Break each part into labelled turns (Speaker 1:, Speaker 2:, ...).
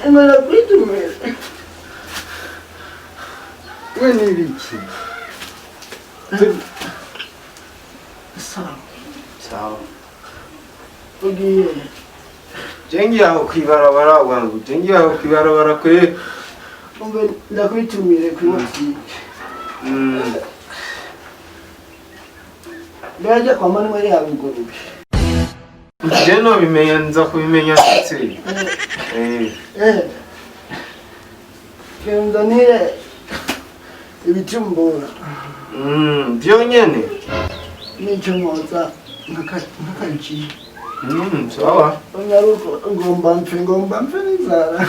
Speaker 1: Emela kwitumela. Wena ibiki.
Speaker 2: Sawa.
Speaker 1: Ugiye.
Speaker 2: Jengia ukibarabara wangu. Jengia ukibarabara kwe.
Speaker 1: Umbe ndakwitumire kwimuti. Ndaje kwa mani wari abugorube.
Speaker 2: Jeno bimenya nza kubimenya tse.
Speaker 1: Kendaniye ibitumbura.
Speaker 2: Byo nyene.
Speaker 1: Nicho moza nkakaichi.
Speaker 2: Sawa.
Speaker 1: Onyaruko ngomba mfe nizara.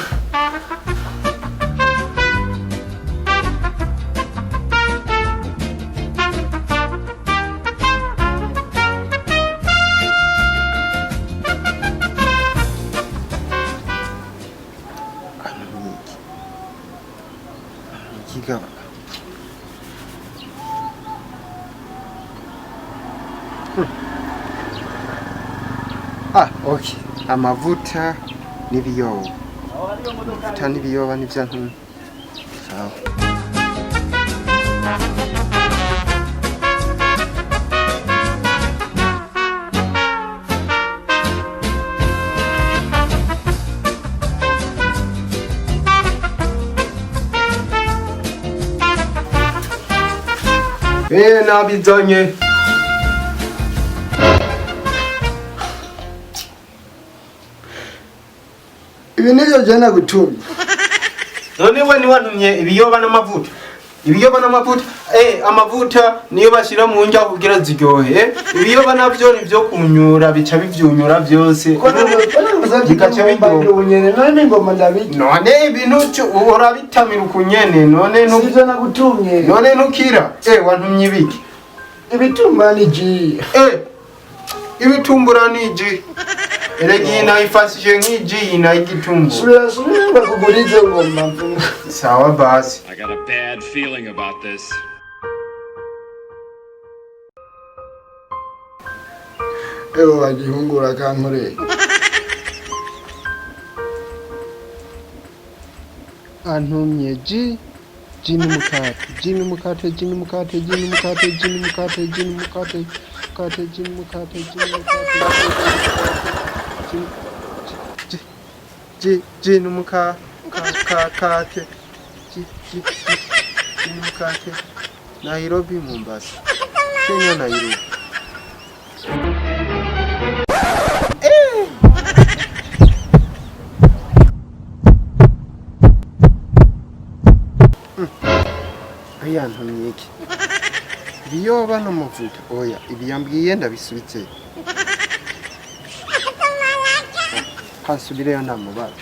Speaker 2: Okay. Amavuta n'ibiyoba. Amavuta n'ibiyoba nivyo ntu. Sawa. Nabizanye.
Speaker 1: Ibi nivyo jana gutumye.
Speaker 2: None we ni wantumye ibiyoba n'amavuta. Ibiyoba n'amavuta amavuta niyo bashira mu njya kugira ziryohe. Ibiyoba navyo nivyo kunyura bica bivyunyura byose.
Speaker 1: Bigaca binyene none ngoma ndabiki.
Speaker 2: None ibintu uhora bitamira ukunyene none
Speaker 1: sivyo nagutumye.
Speaker 2: None nukira wantumye ibiki.
Speaker 1: Ibitumba niji.
Speaker 2: Ibitumbura niji. Elegina ifasije nk'iji na igitumbu.
Speaker 1: Sura bakugurize ngoma mvuga.
Speaker 2: Sawa basi.
Speaker 3: I got a bad feeling about this.
Speaker 1: Ewo agihungura kankore.
Speaker 2: Antumye ji n'umukate, ji n'umukate, ji n'umukate, ji n'umukate, ji n'umukate, ji n'umukate, kate, ji n'umukate, ji n'umukate. Ji n'umukate, ji n'umukate. Nairobi, Mombasa. Kenya, Nairobi. Aya ntumye iki? Ibiyoba n'amavuta. Oya, ibiyambwiye ndabisubitse. Hasubireyo namubara.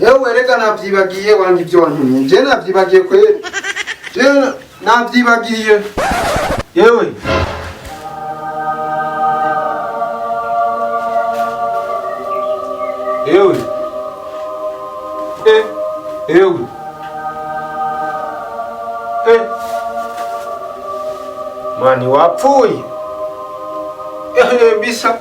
Speaker 2: Yewe rega navyibagiye wangi ivyo wantumye. Je navyibagiye kweli. Je navyibagiye. Yewe. Yewe. Yewe. Mani wapfuye. Bisa.